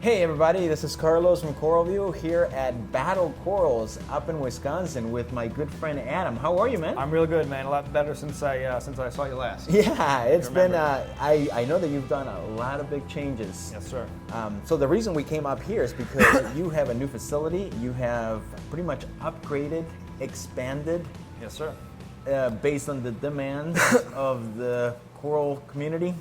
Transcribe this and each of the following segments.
Hey everybody, this is Carlos from CoralVue here at BattleCorals up in Wisconsin with my good friend Adam. How are you, man? I'm real good, man. A lot better since I saw you last. Yeah, it's been, I know that you've done a lot of big changes. Yes, sir. So the reason we came up here is because you have a new facility. You have pretty much upgraded, expanded. Yes, sir. Based on the demands of the coral community.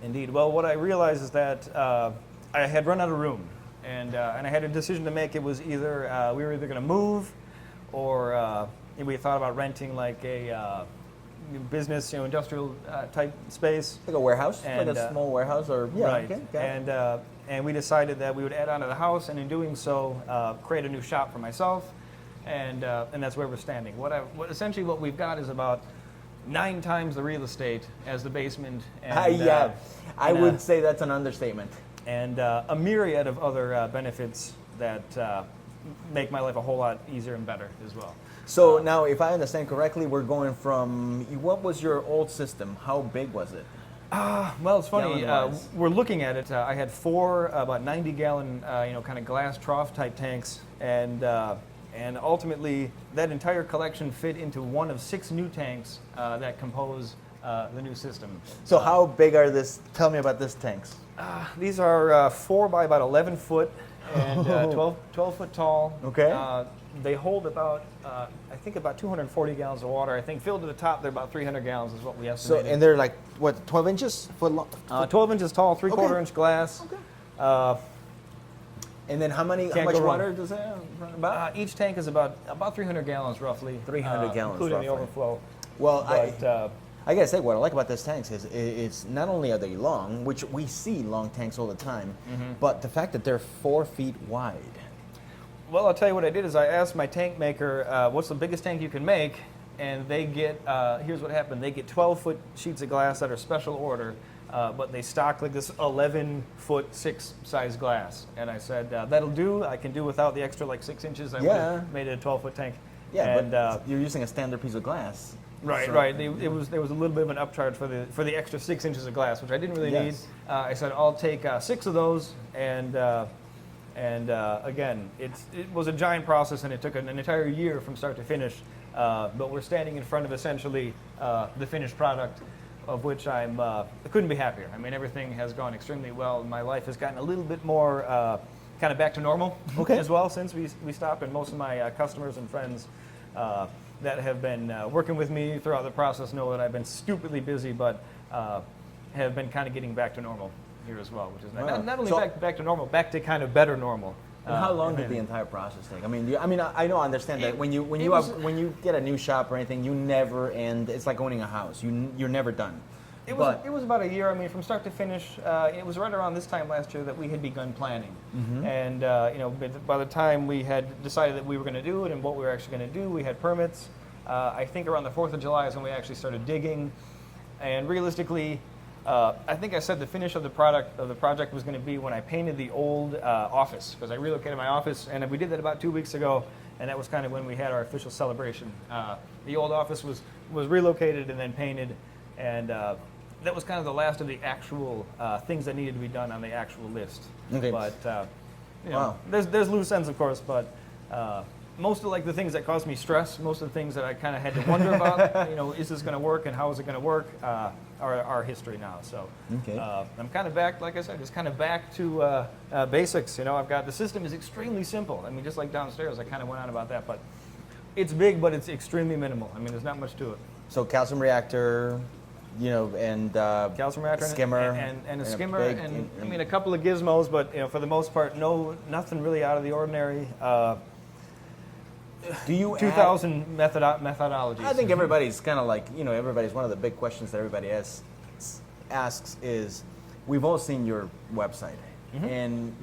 Indeed. Well, what I realized is that I had run out of room, and I had a decision to make. It was either we were either going to move, or we thought about renting like a business, industrial type space, Like a warehouse, and, like a small warehouse, or yeah. right. Okay. And we decided that we would add on to the house, and in doing so, create a new shop for myself, and that's where we're standing. Essentially what we've got is about 9 times the real estate as the basement. And, I would say that's an understatement. And a myriad of other benefits that make my life a whole lot easier and better as well. So now, if I understand correctly, we're going from, what was your old system? How big was it? Well, it's funny. Gallon-wise. We're looking at it. I had 4 about 90-gallon, kind of glass trough type tanks, and ultimately that entire collection fit into one of 6 new tanks that compose the new system. So how big are this? Tell me about these tanks. These are 4 by about 11 foot and 12 foot tall. Okay. They hold about, I think about 240 gallons of water. I think filled to the top, they're about 300 gallons is what we So, estimated. and they're like, what, 12 inches? Foot long? 12 inches tall, 3/4 inch glass. Okay. And then how much go wrong. water does that run about? Each tank is about 300 gallons roughly. 300 gallons including roughly. the overflow. Well, But, I gotta say, what I like about these tanks is it's not only are they long, which we see long tanks all the time, but the fact that they're 4 feet wide. Well, I'll tell you what I did is I asked my tank maker, what's the biggest tank you can make? And they get, here's what happened, they get 12-foot sheets of glass that are special order, but they stock like this 11-foot 6 size glass. And I said, that'll do, I can do without the extra like 6 inches. I would have made it a 12-foot tank. Yeah, and, but you're using a standard piece of glass. Right, So- right. There was a little bit of an upcharge for the extra 6 inches of glass, which I didn't really need. Yes. I said I'll take 6 of those, and again, it was a giant process, and it took an entire year from start to finish. But we're standing in front of essentially the finished product, of which I couldn't be happier. I mean, everything has gone extremely well. My life has gotten a little bit more kind of back to normal as well since we stopped, and most of my customers and friends that have been working with me throughout the process know that I've been stupidly busy, but have been kind of getting back to normal here as well, which is not only back to normal, back to kind of better normal. And how long did the entire process take? I mean, I know, I understand that when you get a new shop or anything, you never end. It's like owning a house. You're never done. It was about a year. I mean, from start to finish, it was right around this time last year that we had begun planning. And by the time we had decided that we were going to do it and what we were actually going to do, we had permits. I think around the 4th of July is when we actually started digging. And realistically, I think I said the finish of the project was going to be when I painted the old office, because I relocated my office, and we did that about 2 weeks ago, and that was kind of when we had our official celebration. The old office was relocated and then painted, and that was kind of the last of the actual things that needed to be done on the actual list. Okay. But Wow. there's loose ends, of course, but most of like the things that caused me stress, most of the things that I kind of had to wonder about, is this going to work and how is it going to work, are history now. So Okay. I'm kind of back, like I said, just kind of back to basics. I've got the system is extremely simple. I mean, just like downstairs, I kind of went on about that, but it's big, but it's extremely minimal. I mean, there's not much to it. So calcium reactor, and Calcium reactor skimmer and a skimmer big- and I mean a couple of gizmos, but for the most part, nothing really out of the ordinary. Do you 2,000 methodologies. I think everybody's kind of like, everybody's one of the big questions that everybody asks is, we've all seen your website, and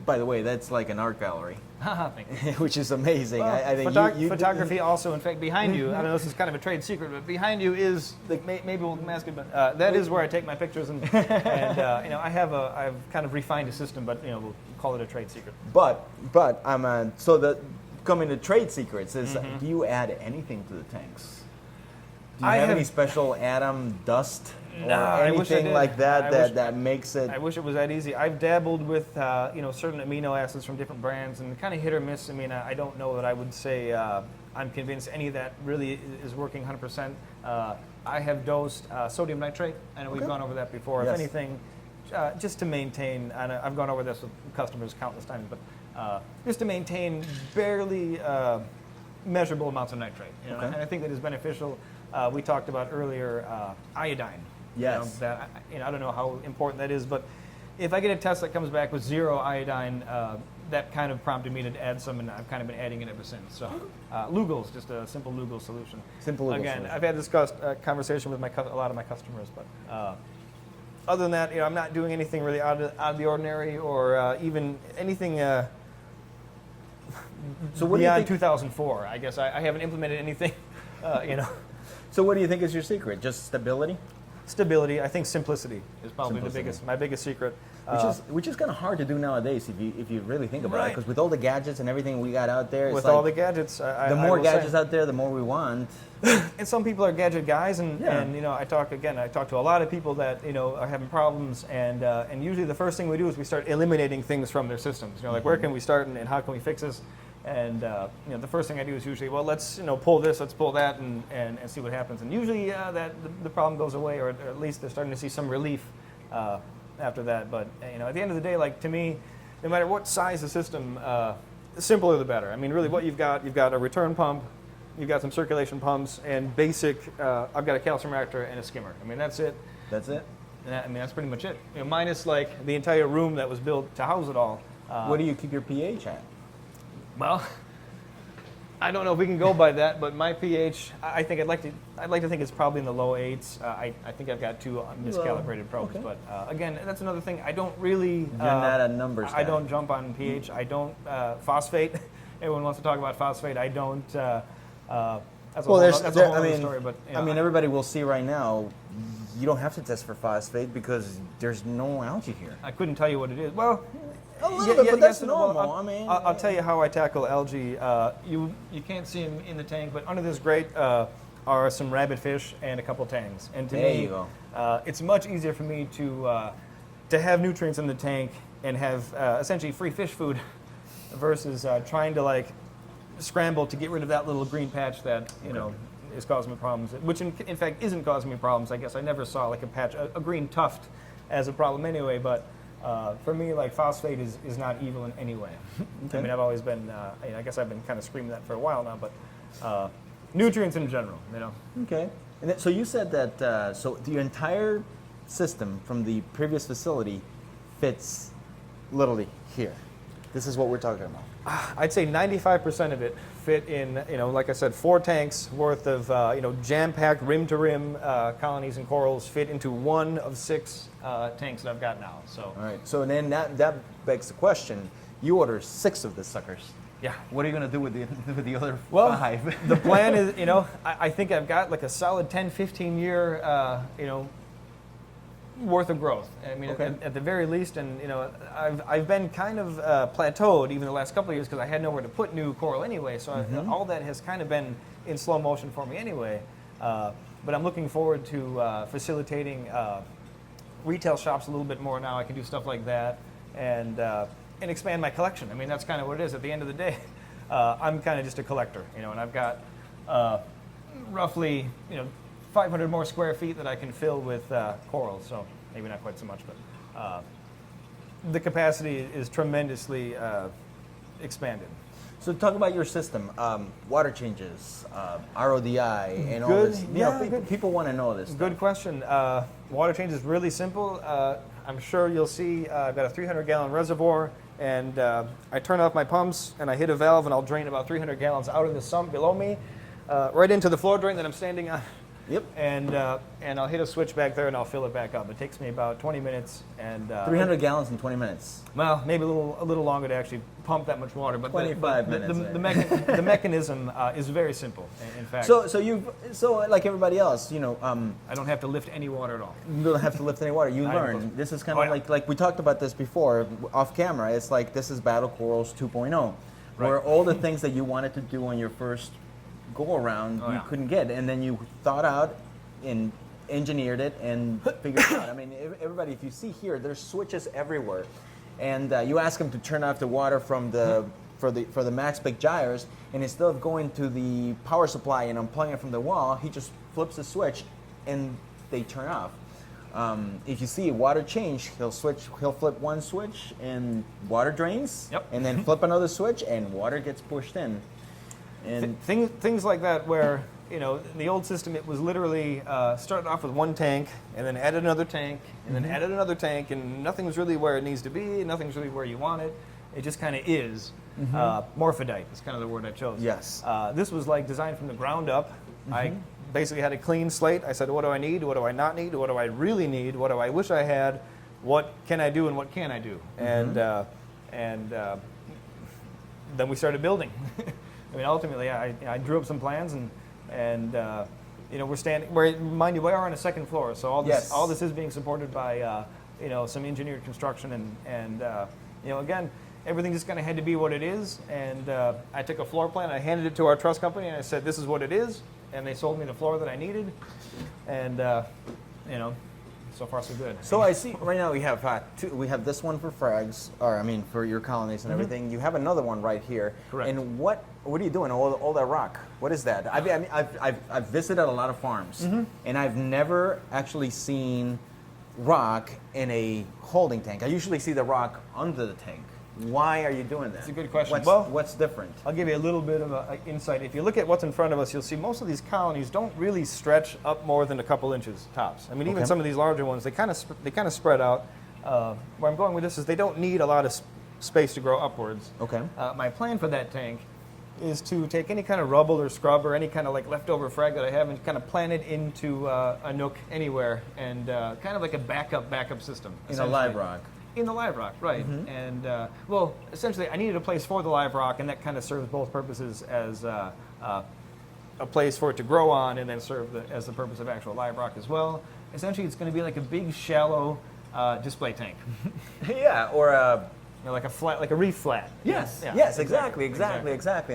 by the way, that's like an art gallery, Thank you. which is amazing. Well, I think photography also, in fact, behind you, I don't know, this is kind of a trade secret, but behind you is, maybe we'll mask it, but that is where I take my pictures, and I've kind of refined a system, but we'll call it a trade secret. But so the coming to trade secrets is, do you add anything to the tanks? Do you have any special atom dust or I wish I anything did. like that I wish- that makes it? I wish it was that easy. I've dabbled with certain amino acids from different brands, and kind of hit or miss. I mean, I don't know that I would say I'm convinced any of that really is working 100%. I have dosed sodium nitrate. I know we've gone over that before. Yes. If anything, just to maintain, and I've gone over this with customers countless times, but just to maintain barely measurable amounts of nitrate. And I think that is beneficial. We talked about earlier iodine. Yes. I don't know how important that is, but if I get a test that comes back with 0 iodine, that kind of prompted me to add some, and I've kind of been adding it ever since. So, Lugol's just a simple Lugol solution. Simple Lugol Again, solution. I've had this conversation with a lot of my customers, but other than that, I'm not doing anything really out of the ordinary, or even anything So what do you beyond think? 2004. I guess I haven't implemented anything. So what do you think is your secret? Just stability? Stability. I think simplicity is probably Simplicity. my biggest secret. Which is kind of hard to do nowadays if you really think about it, Right. because with all the gadgets and everything we got out there, it's With like all the gadgets, the more gadgets out there, the more we want. and some people are gadget guys, and I talk to a lot of people that are having problems, and usually the first thing we do is we start eliminating things from their systems. Like where can we start and how can we fix this? And the first thing I do is usually, well, let's pull this, let's pull that, and see what happens. And usually the problem goes away, or at least they're starting to see some relief after that. But at the end of the day, like to me, no matter what size the system, the simpler the better. I mean, really, what you've got a return pump, you've got some circulation pumps, and basic. I've got a calcium reactor and a skimmer. I mean, that's it. That's it. And that's pretty much it. Minus like the entire room that was built to house it all. What do you keep your pH at? Well, I don't know if we can go by that, but my pH, I'd like to think it's probably in the low 8s. I think I've got 2 miscalibrated probes, okay. but again, that's another thing. I don't really. You're not a numbers guy. I don't jump on pH. I don't phosphate. Everyone wants to talk about phosphate. I don't. That's a whole other story. But I mean, everybody will see right now. You don't have to test for phosphate because there's no algae here. I couldn't tell you what it is. Well. A little bit, but that's yes, well, normal. I'll tell you how I tackle algae. You can't see them in the tank, but under this grate are some rabbitfish and a couple tangs. And to There me, you go. it's much easier for me to have nutrients in the tank and have essentially free fish food versus trying to like scramble to get rid of that little green patch that is causing me problems. Which in fact isn't causing me problems. I guess I never saw like a patch, a green tuft, as a problem anyway. But for me, like phosphate is not evil in any way. Okay. I mean, I've always been. I guess I've been kind of screaming that for a while now. But nutrients in general, Okay. And then, so you said that so the entire system from the previous facility fits literally here. This is what we're talking about. I'd say 95% of it fit in, like I said, 4 tanks worth of, jam-packed rim-to-rim colonies and corals fit into one of 6 tanks that I've got now. So. All right. So then that begs the question: you order 6 of the suckers. Yeah. What are you going to do with the other 5? Well, the plan is, I think I've got like a solid 10, 15 year, worth of growth. I mean, Okay. at the very least, and I've been kind of plateaued even the last couple of years because I had nowhere to put new coral anyway. So all that has kind of been in slow motion for me anyway. But I'm looking forward to facilitating retail shops a little bit more now. I can do stuff like that and expand my collection. I mean, that's kind of what it is. At the end of the day, I'm kind of just a collector, and I've got roughly 500 more square feet that I can fill with coral, so maybe not quite so much, but the capacity is tremendously expanded. So talk about your system, water changes, RODI, and all Good, this. good. People want to know this. Good question. Water change is really simple. I'm sure you'll see I've got a 300-gallon reservoir, and I turn off my pumps, and I hit a valve, and I'll drain about 300 gallons out of the sump below me, right into the floor drain that I'm standing on. Yep. And I'll hit a switch back there and I'll fill it back up. It takes me about 20 minutes and 300 gallons in 20 minutes. Well, maybe a little longer to actually pump that much water. But 25 minutes. The mechanism is very simple. In fact, So like everybody else, I don't have to lift any water at all. you don't have to lift any water. You I learn. don't. This is kind of like we talked about this before off camera. It's like this is BattleCorals 2.0, where Right. all the things that you wanted to do on your first go around you couldn't get, and then you thought out in engineered it and figured it out. I mean, everybody, if you see here, there's switches everywhere, and you ask him to turn off the water from the for the max big gyres, and instead of going to the power supply and unplugging it from the wall, he just flips the switch, and they turn off. If you see water change, he'll flip one switch and water drains, and then flip another switch and water gets pushed in. And things like that where, you know, the old system, it was literally started off with one tank and then added another tank and then added another tank, and nothing's really where it needs to be, nothing's really where you want it. It just kind of is. Morphodite is kind of the word I chose. Yes. This was like designed from the ground up. I basically had a clean slate. I said, what do I need? What do I not need? What do I really need? What do I wish I had? What can I do and what can't I do? And then we started building. I mean, ultimately, I drew up some plans, and you know, mind you, we are on a second floor, so all this is being supported by you know, some engineered construction, and you know, again, everything just kind of had to be what it is. And I took a floor plan, I handed it to our truss company, and I said, this is what it is, and they sold me the floor that I needed, and you know, so far so good. So I see right now we have we have this one for frags, or I mean for your colonies and everything. You have another one right here. Correct. And what are you doing? All that rock. What is that? I mean, I've visited a lot of farms, and I've never actually seen rock in a holding tank. I usually see the rock under the tank. Why are you doing that? That's a good question. What's different? I'll give you a little bit of an insight. If you look at what's in front of us, you'll see most of these colonies don't really stretch up more than a couple inches tops. I mean, even some of these larger ones, they kind of spread out. Where I'm going with this is they don't need a lot of space to grow upwards. Okay. My plan for that tank is to take any kind of rubble or scrub or any kind of like leftover frag that I have and kind of plant it into a nook anywhere, and kind of like a backup system. In a live rock. In the live rock, right. And, well, essentially, I needed a place for the live rock, and that kind of serves both purposes as a place for it to grow on, and then serve as the purpose of actual live rock as well. Essentially, it's going to be like a big, shallow display tank. Yeah, or You know, like a flat, like a reef flat. yes, Yeah, yes, exactly. And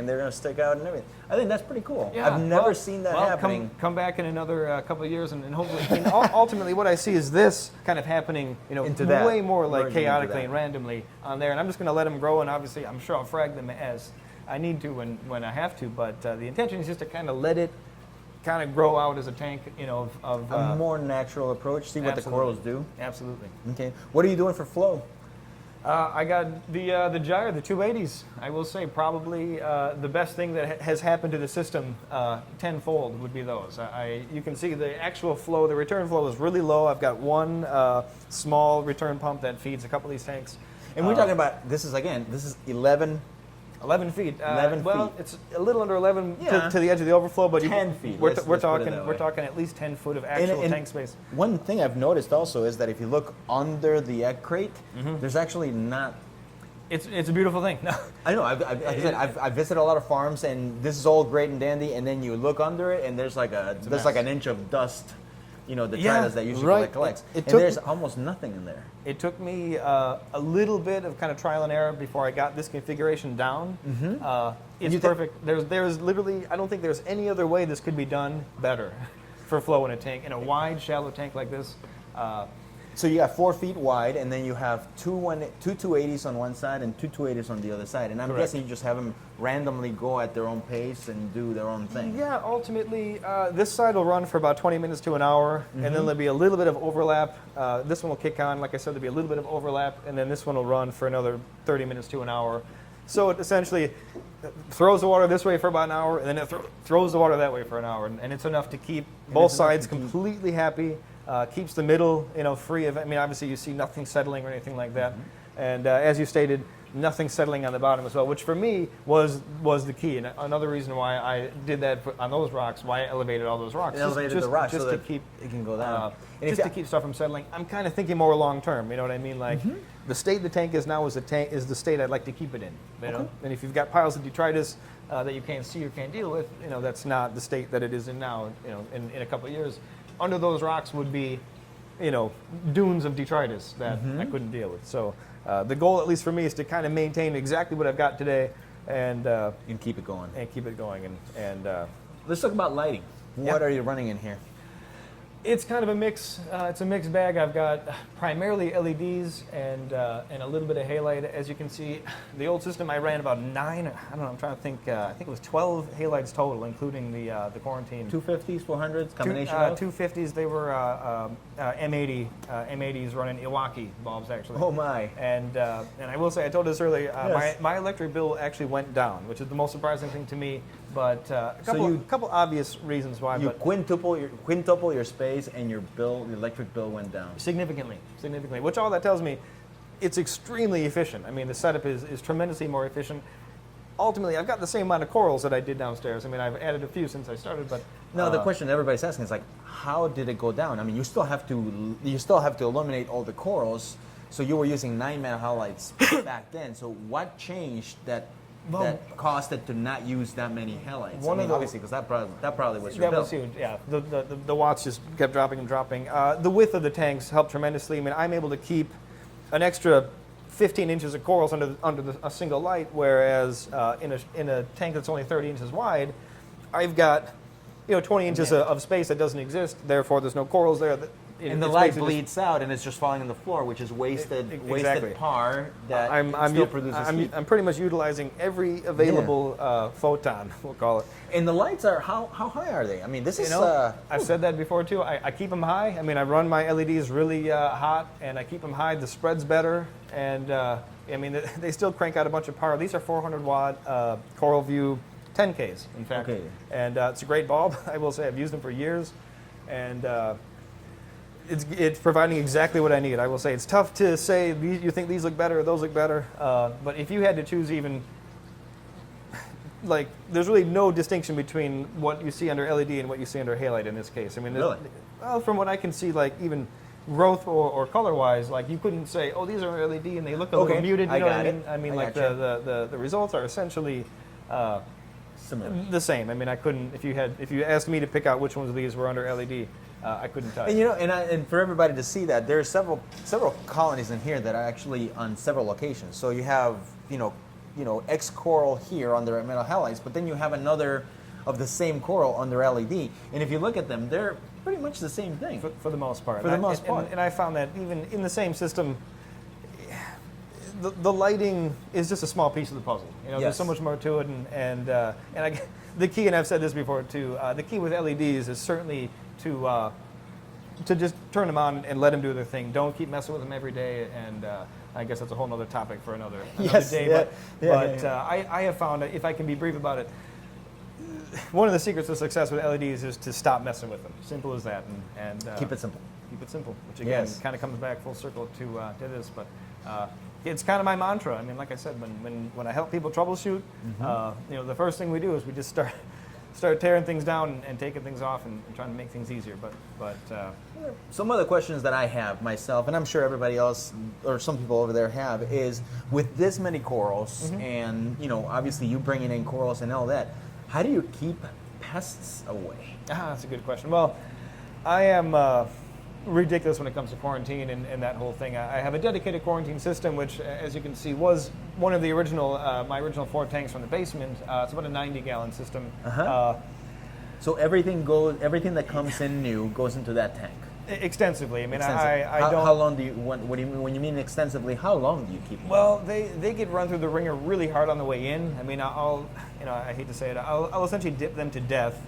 they're going to stick out and everything. I think that's pretty cool. Yeah, I've never seen that happening. Come back in another couple of years, and hopefully, I mean, ultimately, what I see is this kind of happening, you know, Into that. way more like Merging into chaotically that. and randomly on there. And I'm just going to let them grow, and obviously, I'm sure I'll frag them as I need to when I have to. But the intention is just to kind of let it kind of grow out as a tank, you know, of A more natural approach. See what the corals do. Absolutely. Okay. What are you doing for flow? I got the gyre, the 280s. I will say probably the best thing that has happened to the system tenfold would be those. You can see the actual flow, the return flow is really low. I've got one small return pump that feeds a couple of these tanks. And we're talking about, this is 11 feet. 11 well, feet. it's a little under 11 Yeah. to the edge of the overflow, but 10 feet. We're Let's put it talking that we're way. talking at least 10 foot of actual And tank space. One thing I've noticed also is that if you look under the egg crate, there's actually not. It's a beautiful thing. No. I know. Like I said, I've visited a lot of farms, and this is all great and dandy, and then you look under it, and there's like an inch of dust. You know, the detritus that usually collects. And there's almost nothing in there. It took me a little bit of kind of trial and error before I got this configuration down. It's perfect. There's literally, I don't think there's any other way this could be done better for flow in a tank, in a wide, shallow tank like this. So you got 4 feet wide, and then you have two 280s on one side and two 280s on the other side. And I'm guessing you just have them randomly go at their own pace and do their own thing. Yeah, ultimately, this side will run for about 20 minutes to an hour, and then there'll be a little bit of overlap. This one will kick on, like I said, there'll be a little bit of overlap, and then this one will run for another 30 minutes to an hour. So it essentially throws the water this way for about an hour, and then it throws the water that way for an hour, and it's enough to keep both sides completely happy. Keeps the middle, you know, free of. I mean, obviously you see nothing settling or anything like that, and as you stated, nothing settling on the bottom as well, which for me was the key. And another reason why I did that on those rocks, why I elevated all those rocks, Elevated the rocks just so to that keep it can go down, just to keep stuff from settling. I'm kind of thinking more long term. You know what I mean? Like the state the tank is now is the state I'd like to keep it in. You know, and if you've got piles of detritus that you can't see or can't deal with, you know, that's not the state that it is in now. You know, in a couple of years, under those rocks would be, you know, dunes of detritus that I couldn't deal with. So the goal, at least for me, is to kind of maintain exactly what I've got today, and keep it going. And keep it going. And let's talk about lighting. What are you running in here? It's kind of a mix. It's a mixed bag. I've got primarily LEDs and a little bit of halide. As you can see, the old system I ran about 9. I don't know. I'm trying to think. I think it was 12 halides total, including the quarantine. 250s, 400s, combination of? 250s. They were M80. M80s running Iwaki bulbs actually. Oh my! And I will say, I told this earlier. Yes. My electric bill actually went down, which is the most surprising thing to me. But a couple obvious reasons why. You but quintuple your space, and your electric bill went down significantly. Which all that tells me, it's extremely efficient. I mean, the setup is tremendously more efficient. Ultimately, I've got the same amount of corals that I did downstairs. I mean, I've added a few since I started, but now the question everybody's asking is like, how did it go down? I mean, you still have to eliminate all the corals. So you were using 9 mana halides back then. So what changed that caused it to not use that many halides? Obviously, because that probably was your bill. That was huge. Yeah, the watts just kept dropping and dropping. The width of the tanks helped tremendously. I mean, I'm able to keep an extra 15 inches of corals under a single light, whereas in a tank that's only 30 inches wide, I've got 20 inches of space that doesn't exist. Therefore, there's no corals there. And the light bleeds out, and it's just falling on the floor, which is wasted par that still produces heat. I'm pretty much utilizing every available photon, we'll call it. And the lights are, how high are they? I mean, this is... I've said that before, too. I keep them high. I mean, I run my LEDs really hot, and I keep them high. The spread's better, and I mean, they still crank out a bunch of power. These are 400-watt CoralVue 10Ks, in fact. Okay. And it's a great bulb. I will say I've used them for years, and... It's providing exactly what I need. I will say it's tough to say you think these look better or those look better, but if you had to choose even, like, there's really no distinction between what you see under LED and what you see under halide in this case. I mean, really? Well, from what I can see, like even growth or color-wise, like you couldn't say, oh, these are LED and they look a little muted. You know what I mean? I mean, like the results are essentially similar, the same. I mean, I couldn't if you asked me to pick out which ones of these were under LED. I couldn't tell you. And for everybody to see that, there are several colonies in here that are actually on several locations. So you have X coral here on their metal halides, but then you have another of the same coral on their LED. And if you look at them, they're pretty much the same thing for the most part. For the most part. And I found that even in the same system, the lighting is just a small piece of the puzzle. There's so much more to it, and the key, and I've said this before too. The key with LEDs is certainly to just turn them on and let them do their thing. Don't keep messing with them every day, and I guess that's a whole other topic for another day. I have found, if I can be brief about it, one of the secrets of success with LEDs is to stop messing with them. Simple as that, and keep it simple. Keep it simple, which again kind of comes back full circle to this, but. It's kind of my mantra. I mean, like I said, when I help people troubleshoot, the first thing we do is we just start tearing things down and taking things off and trying to make things easier. But some other questions that I have myself, and I'm sure everybody else or some people over there have, is with this many corals, and obviously you bringing in corals and all that, how do you keep pests away? That's a good question. Well, I am ridiculous when it comes to quarantine and that whole thing. I have a dedicated quarantine system, which, as you can see, was one of the original my original 4 tanks from the basement. It's about a 90-gallon system. So everything that comes in new goes into that tank. Extensively. I mean, I don't. How long do you? What do you mean when you mean extensively? How long do you keep them? Well, they get run through the ringer really hard on the way in. I mean, I hate to say it, I'll essentially dip them to death.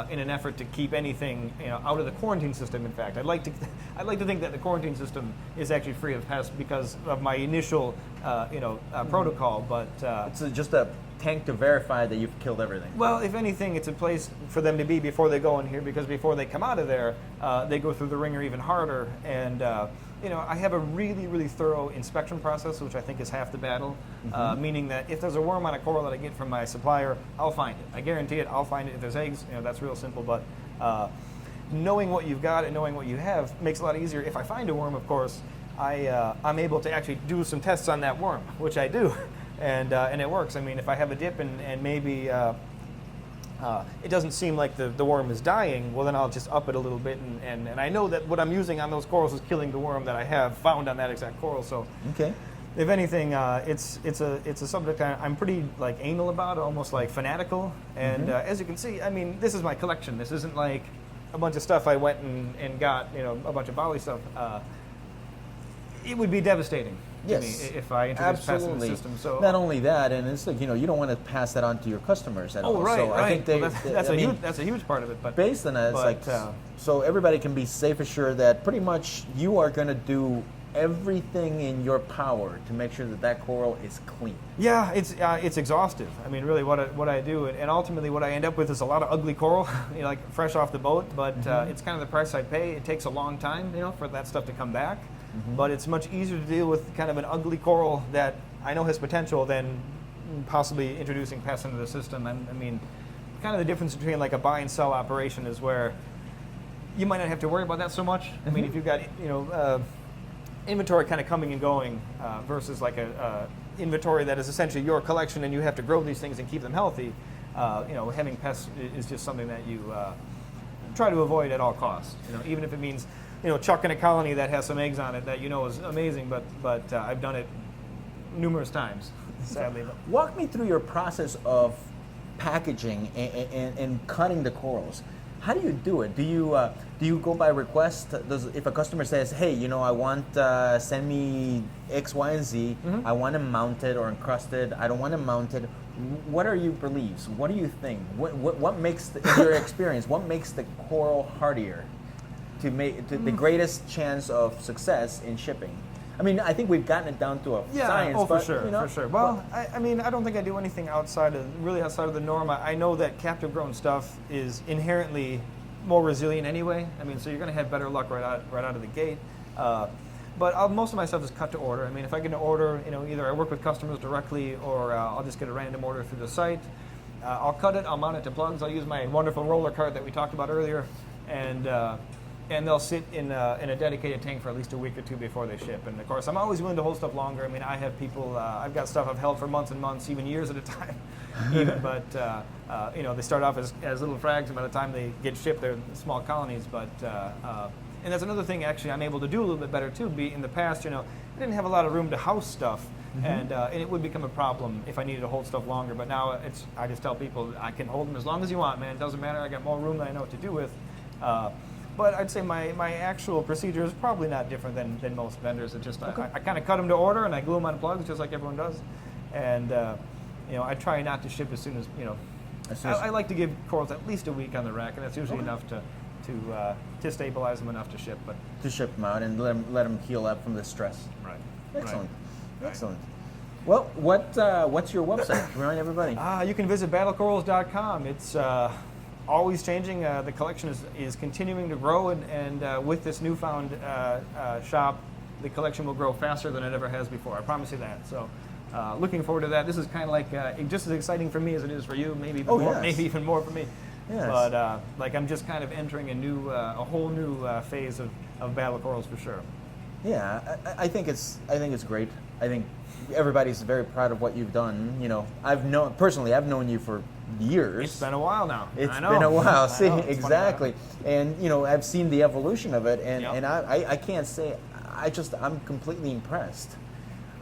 In an effort to keep anything out of the quarantine system. In fact, I'd like to think that the quarantine system is actually free of pests because of my initial protocol. But it's just a tank to verify that you've killed everything. Well, if anything, it's a place for them to be before they go in here, because before they come out of there, they go through the ringer even harder. And I have a really, really thorough inspection process, which I think is half the battle, meaning that if there's a worm on a coral that I get from my supplier, I'll find it. I guarantee it, I'll find it. If there's eggs, that's real simple, but knowing what you've got and knowing what you have makes it a lot easier. If I find a worm, of course, I'm able to actually do some tests on that worm, which I do, and it works. I mean, if I have a dip and maybe it doesn't seem like the worm is dying, well then I'll just up it a little bit, and I know that what I'm using on those corals is killing the worm that I have found on that exact coral. So if anything, it's a subject I'm pretty anal about, almost like fanatical. And as you can see, I mean, this is my collection. This isn't like a bunch of stuff I went and got, a bunch of Bali stuff, it would be devastating to me if I introduced pests in the system. So not only that, and it's like, you don't want to pass that on to your customers at all. Oh, right, so right. I think that's a huge part of it. But based on that, it's so everybody can be safe assured that pretty much you are going to do everything in your power to make sure that coral is clean. Yeah, it's exhaustive. I mean, really, what I do, and ultimately what I end up with is a lot of ugly coral, like fresh off the boat. But it's kind of the price I pay. It takes a long time, for that stuff to come back. But it's much easier to deal with kind of an ugly coral that I know has potential than possibly introducing pests into the system. And I mean, kind of the difference between like a buy and sell operation is where you might not have to worry about that so much. I mean, if you've got inventory kind of coming and going versus like a inventory that is essentially your collection and you have to grow these things and keep them healthy, having pests is just something that you try to avoid at all costs. Even if it means chucking a colony that has some eggs on it that is amazing, but I've done it numerous times, sadly. Walk me through your process of packaging and cutting the corals. How do you do it? Do you go by request? If a customer says, "Hey, I want send me X, Y, and Z. I want them mounted or encrusted. I don't want them mounted." What are your beliefs? What do you think? What makes, in your experience, what makes the coral hardier to make the greatest chance of success in shipping? I mean, I think we've gotten it down to a science. Oh, but, for sure. Well, I mean, I don't think I do anything outside of the norm. I know that captive grown stuff is inherently more resilient anyway. I mean, so you're going to have better luck right out of the gate. But most of my stuff is cut to order. I mean, if I get an order, either I work with customers directly or I'll just get a random order through the site. I'll cut it. I'll mount it to plugs. I'll use my wonderful roller cart that we talked about earlier, and they'll sit in a dedicated tank for at least a week or two before they ship. And of course, I'm always willing to hold stuff longer. I mean, I have people, I've got stuff I've held for months and months, even years at a time. But they start off as little frags, and by the time they get shipped, they're small colonies. But and that's another thing actually I'm able to do a little bit better too. In the past, I didn't have a lot of room to house stuff. And it would become a problem if I needed to hold stuff longer. But now I just tell people I can hold them as long as you want, man. It doesn't matter. I got more room than I know what to do with. But I'd say my actual procedure is probably not different than most vendors. It's just I kind of cut them to order and I glue them on plugs just like everyone does. And I try not to ship as soon as I like to give corals at least a week on the rack, and that's usually enough to stabilize them enough to ship. But to ship them out and let them heal up from the stress. Right. Excellent. Right. Excellent. Well, what's your website? Remind everybody. You can visit BattleCorals.com. It's always changing. The collection is continuing to grow, and with this newfound shop, the collection will grow faster than it ever has before. I promise you that. So, looking forward to that. This is kind of like just as exciting for me as it is for you. Maybe even more. Maybe even more for me. Yes. But I'm just kind of entering a whole new phase of BattleCorals for sure. Yeah, I think it's great. I think everybody's very proud of what you've done. I've known you for years. It's been a while now. It's been a while. See, exactly. And I've seen the evolution of it, and I can't say I'm completely impressed.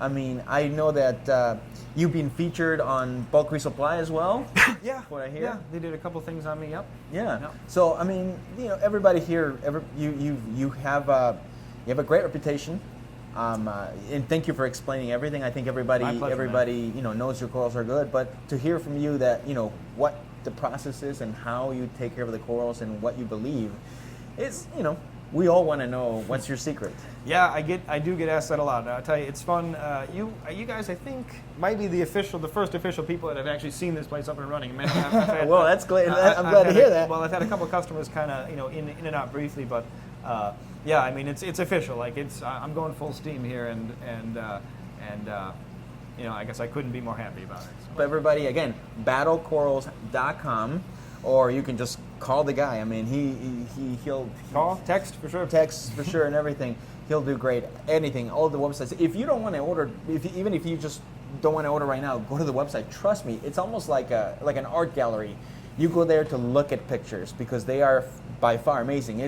I mean, I know that you've been featured on Bulk Resupply as well. Yeah. What I hear. Yeah, they did a couple things on me. Yep. Yeah. Yep. So I mean, everybody here, you have a great reputation. And thank you for explaining everything. I think everybody knows your corals are good, but to hear from you that what the process is and how you take care of the corals and what you believe is we all want to know what's your secret. Yeah, I do get asked that a lot. I'll tell you, it's fun. You guys, I think, might be the first official people that have actually seen this place up and running. Man, I've had, well, that's great. I'm glad to hear that. Well, I've had a couple of customers kind of in and out briefly, but yeah, I mean it's official. Like I'm going full steam here, and I guess I couldn't be more happy about it. So. But everybody, again, BattleCorals.com, or you can just call the guy. I mean, he'll call, text for sure, and everything. He'll do great. Anything, all the websites. If you don't want to order, even if you just don't want to order right now, go to the website. Trust me, it's almost like an art gallery. You go there to look at pictures because they are by far amazing.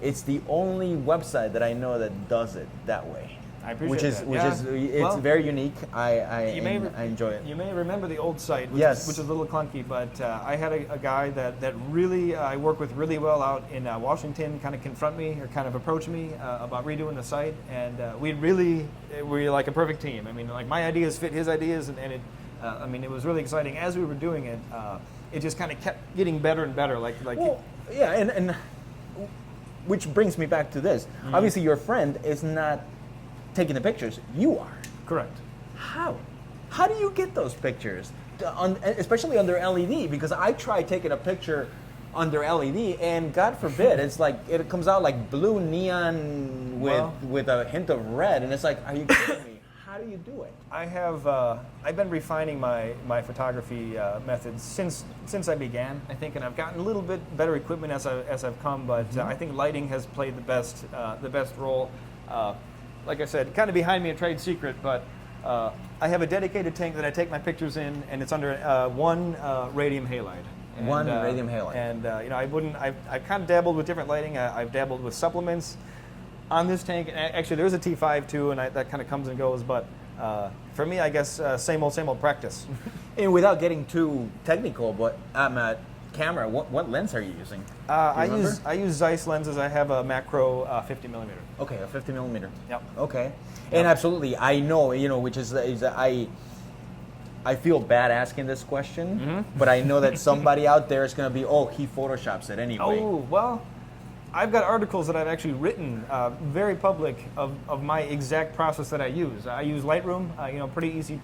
It's the only website that I know that does it that way. I appreciate which is that. it's very unique. I enjoy it. You may remember the old site, which, Yes. which is a little clunky, but I had a guy that really I work with really well out in Washington kind of confront me or kind of approach me about redoing the site, and we're like a perfect team. I mean, like my ideas fit his ideas, and it I mean, it was really exciting as we were doing it. It just kind of kept getting better and better. Yeah, and which brings me back to this. Mm-hmm. Obviously, your friend is not taking the pictures. You are. Correct. How? How do you get those pictures, especially under LED? Because I tried taking a picture under LED, and God forbid, it's like it comes out like blue neon with a hint of red, and it's like, are you kidding me? How do you do it? I've been refining my photography methods since I began, I think, and I've gotten a little bit better equipment as I've come. But I think lighting has played the best role. Like I said, kind of behind me a trade secret, but I have a dedicated tank that I take my pictures in, and it's under one radium halide. And, one radium halide. And I've kind of dabbled with different lighting. I've dabbled with supplements on this tank. Actually, there's a T5 too, and that kind of comes and goes. But for me, I guess same old practice. And without getting too technical, but camera, what lens are you using? I use Zeiss lenses. I have a macro 50 millimeter. Okay, a 50 millimeter. Yep. Okay. And absolutely, I know, which is I feel bad asking this question, but I know that somebody out there is going to be, he photoshops it anyway. Oh, well, I've got articles that I've actually written, very public, of my exact process that I use. I use Lightroom, pretty easy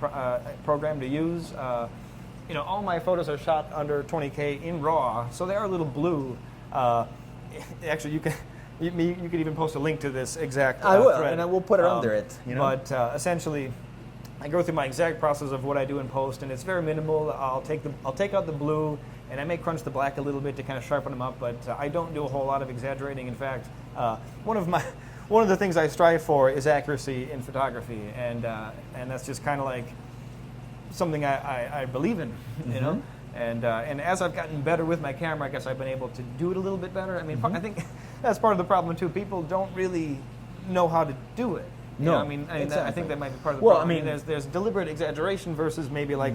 program to use. All my photos are shot under 20K in RAW, so they are a little blue. Actually, you could even post a link to this exact I will, thread. and I will put it under it. But essentially, I go through my exact process of what I do in post, and it's very minimal. I'll take out the blue, and I may crunch the black a little bit to kind of sharpen them up. But I don't do a whole lot of exaggerating. In fact, one of the things I strive for is accuracy in photography, and that's just kind of like something I believe in, you know. And as I've gotten better with my camera, I guess I've been able to do it a little bit better. I mean, I think that's part of the problem too. People don't really know how to do it. No, exactly. I think that might be part of the problem. I mean, there's deliberate exaggeration versus maybe like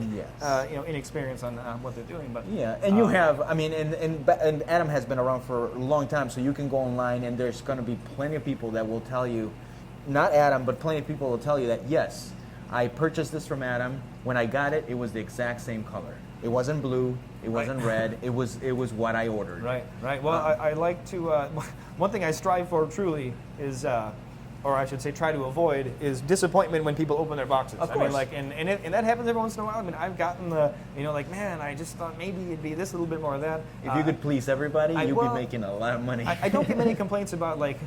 inexperience on what they're doing. But yeah, and you have, and Adam has been around for a long time, so you can go online and there's going to be plenty of people that will tell you, not Adam, but plenty of people will tell you that yes, I purchased this from Adam. When I got it, it was the exact same color. It wasn't blue. It wasn't red. It was what I ordered. Right. Well, I like to. One thing I strive for truly is, or I should say, try to avoid, is disappointment when people open their boxes. Of course. I mean, and that happens every once in a while. I mean, I've gotten man, I just thought maybe it'd be this a little bit more of that. If you could please everybody, you'd be making a lot of money. I don't get many complaints about like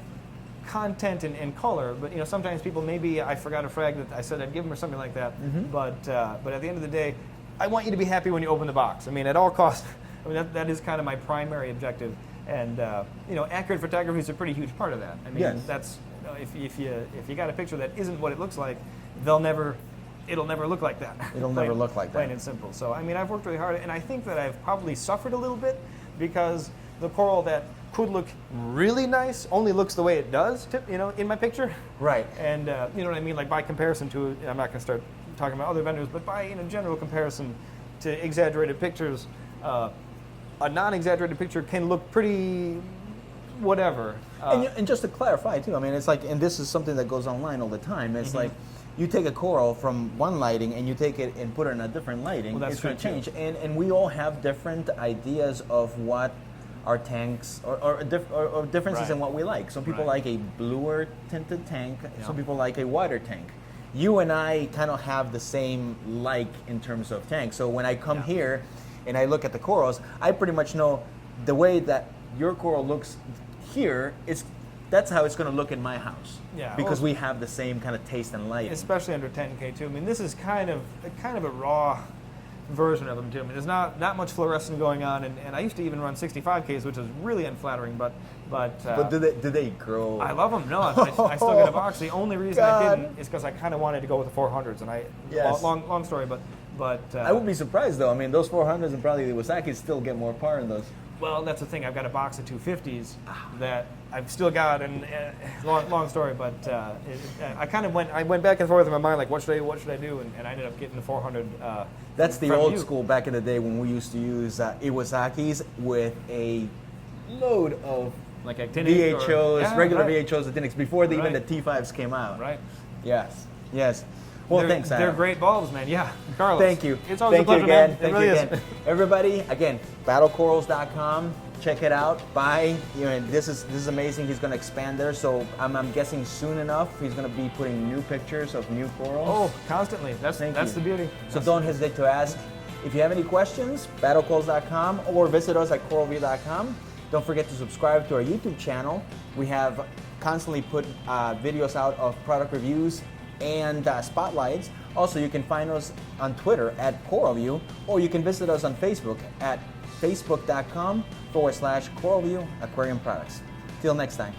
content and color, but sometimes people, maybe I forgot a frag that I said I'd give them or something like that. But at the end of the day, I want you to be happy when you open the box. I mean, at all costs. I mean, that is kind of my primary objective, and accurate photography is a pretty huge part of that. I mean, yes. That's if you got a picture that isn't what it looks like, it'll never look like that. It'll never look like that. Plain and simple. So I mean, I've worked really hard, and I think that I've probably suffered a little bit because the coral that could look really nice only looks the way it does, in my picture. Right. And you know what I mean? Like by comparison to, I'm not going to start talking about other vendors, but by general comparison to exaggerated pictures, a non-exaggerated picture can look pretty whatever. And just to clarify too, I mean, it's like, and this is something that goes online all the time. It's like, you take a coral from one lighting and you take it and put it in a different lighting. Well, it's going to change. And we all have different ideas of what our tanks or differences in what we like. Some people like a bluer tinted tank. Some people like a wider tank. You and I kind of have the same in terms of tanks. So when I come here and I look at the corals, I pretty much know the way that your coral looks here, that's how it's going to look in my house. Yeah, because we have the same kind of taste and lighting. Especially under 10K too. I mean, this is kind of a raw version of them too. I mean, there's not much fluorescent going on, and I used to even run 65Ks, which is really unflattering. But do they grow? I love them. No, I still got a box. The only reason I didn't is because I kind of wanted to go with the 400s, and long story, but I would be surprised though. I mean, those 400s and probably the Iwasaki still get more par in those. Well, that's the thing. I've got a box of 250s that I've still got, and long story, but I went back and forth in my mind, like what should I do, and I ended up getting the 400. That's the from old you. school back in the day when we used to use Iwasaki's with a load of Like actinic VHOs, regular right. VHOs, actinics, before even the Right. T5s came out. Right. Yes. Well, thanks, Adam. They're great bulbs, man. Yeah, Carlos. Thank you. It's always Thank a pleasure, you again. man. Thank it really you is. again. Everybody, again, battlecorals.com. Check it out. Buy. This is amazing. He's going to expand there. So I'm guessing soon enough he's going to be putting new pictures of new corals. Oh, constantly. That's Thank the you. beauty. So don't hesitate to ask. If you have any questions, battlecorals.com or visit us at CoralVue.com. Don't forget to subscribe to our YouTube channel. We have constantly put videos out of product reviews and spotlights. Also, you can find us on Twitter at CoralVue, or you can visit us on Facebook at facebook.com/CoralVue Aquarium Products. Till next time.